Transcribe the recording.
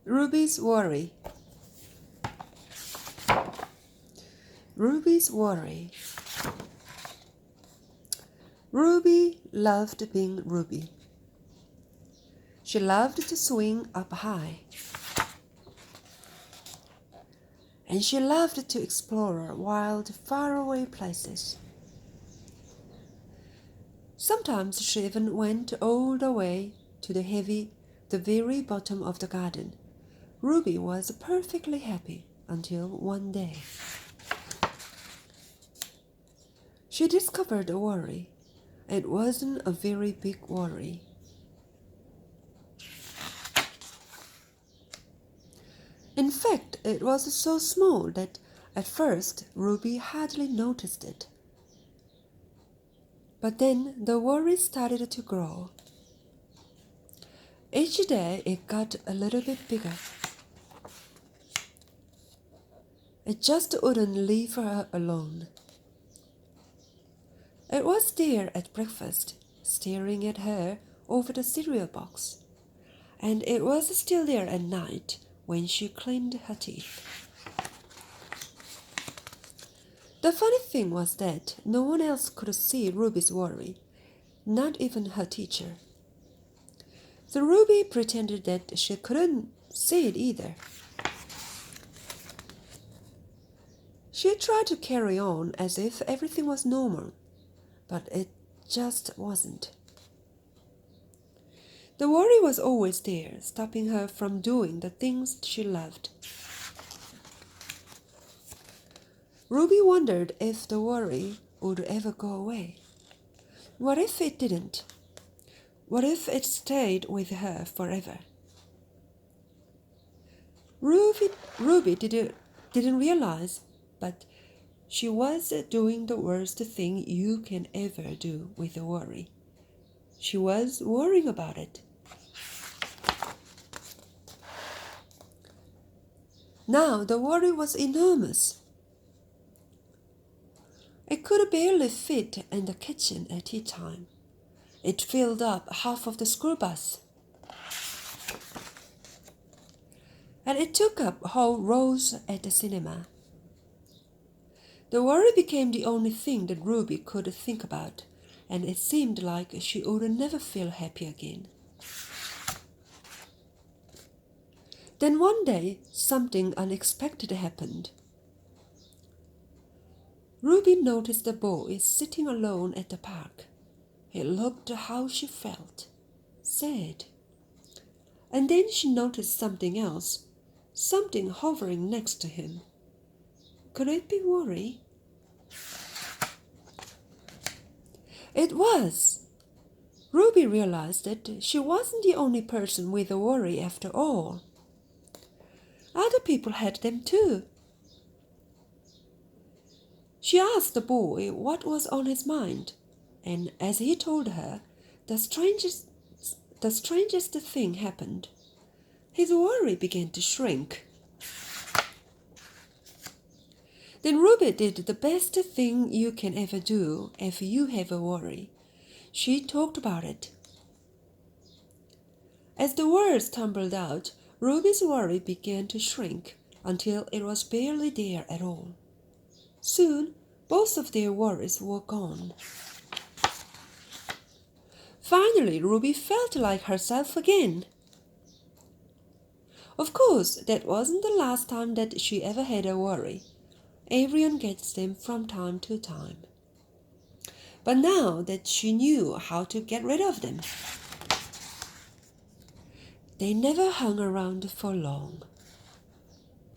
Ruby's worry. Ruby's worry. Ruby loved being Ruby. She loved to swing up high. And she loved to explore wild, faraway places. Sometimes she even went all the way to the very bottom of the garden. Ruby was perfectly happy until one day. She discovered a worry. It wasn't a very big worry. In fact, it was so small that at first Ruby hardly noticed it. But then the worry started to grow. Each day it got a little bit bigger. It just wouldn't leave her alone. It was there at breakfast, staring at her over the cereal box, and it was still there at night when she cleaned her teeth. The funny thing was that no one else could see Ruby's worry, not even her teacher. So Ruby pretended that she couldn't see it either. She tried to carry on as if everything was normal, but it just wasn't. The worry was always there, stopping her from doing the things she loved. Ruby wondered if the worry would ever go away. What if it didn't? What if it stayed with her forever? Ruby didn't realize, but she was doing the worst thing you can ever do with a worry. She was worrying about it. Now the worry was enormous. It could barely fit in the kitchen at tea time. It filled up half of the school bus. And it took up whole rows at the cinema. The worry became the only thing that Ruby could think about, and it seemed like she would never feel happy again. Then one day, something unexpected happened. Ruby noticed a boy sitting alone at the park. He looked how she felt, sad. And then she noticed something else, something hovering next to him. Could it be worry? It was. Ruby realized that she wasn't the only person with a worry after all. Other people had them too. She asked the boy what was on his mind, and as he told her, the strangest thing happened. His worry began to shrink. Then Ruby did the best thing you can ever do if you have a worry. She talked about it. As the words tumbled out, Ruby's worry began to shrink until it was barely there at all. Soon, both of their worries were gone. Finally, Ruby felt like herself again. Of course, that wasn't the last time that she ever had a worry. Everyone gets them from time to time. But now that she knew how to get rid of them, they never hung around for long.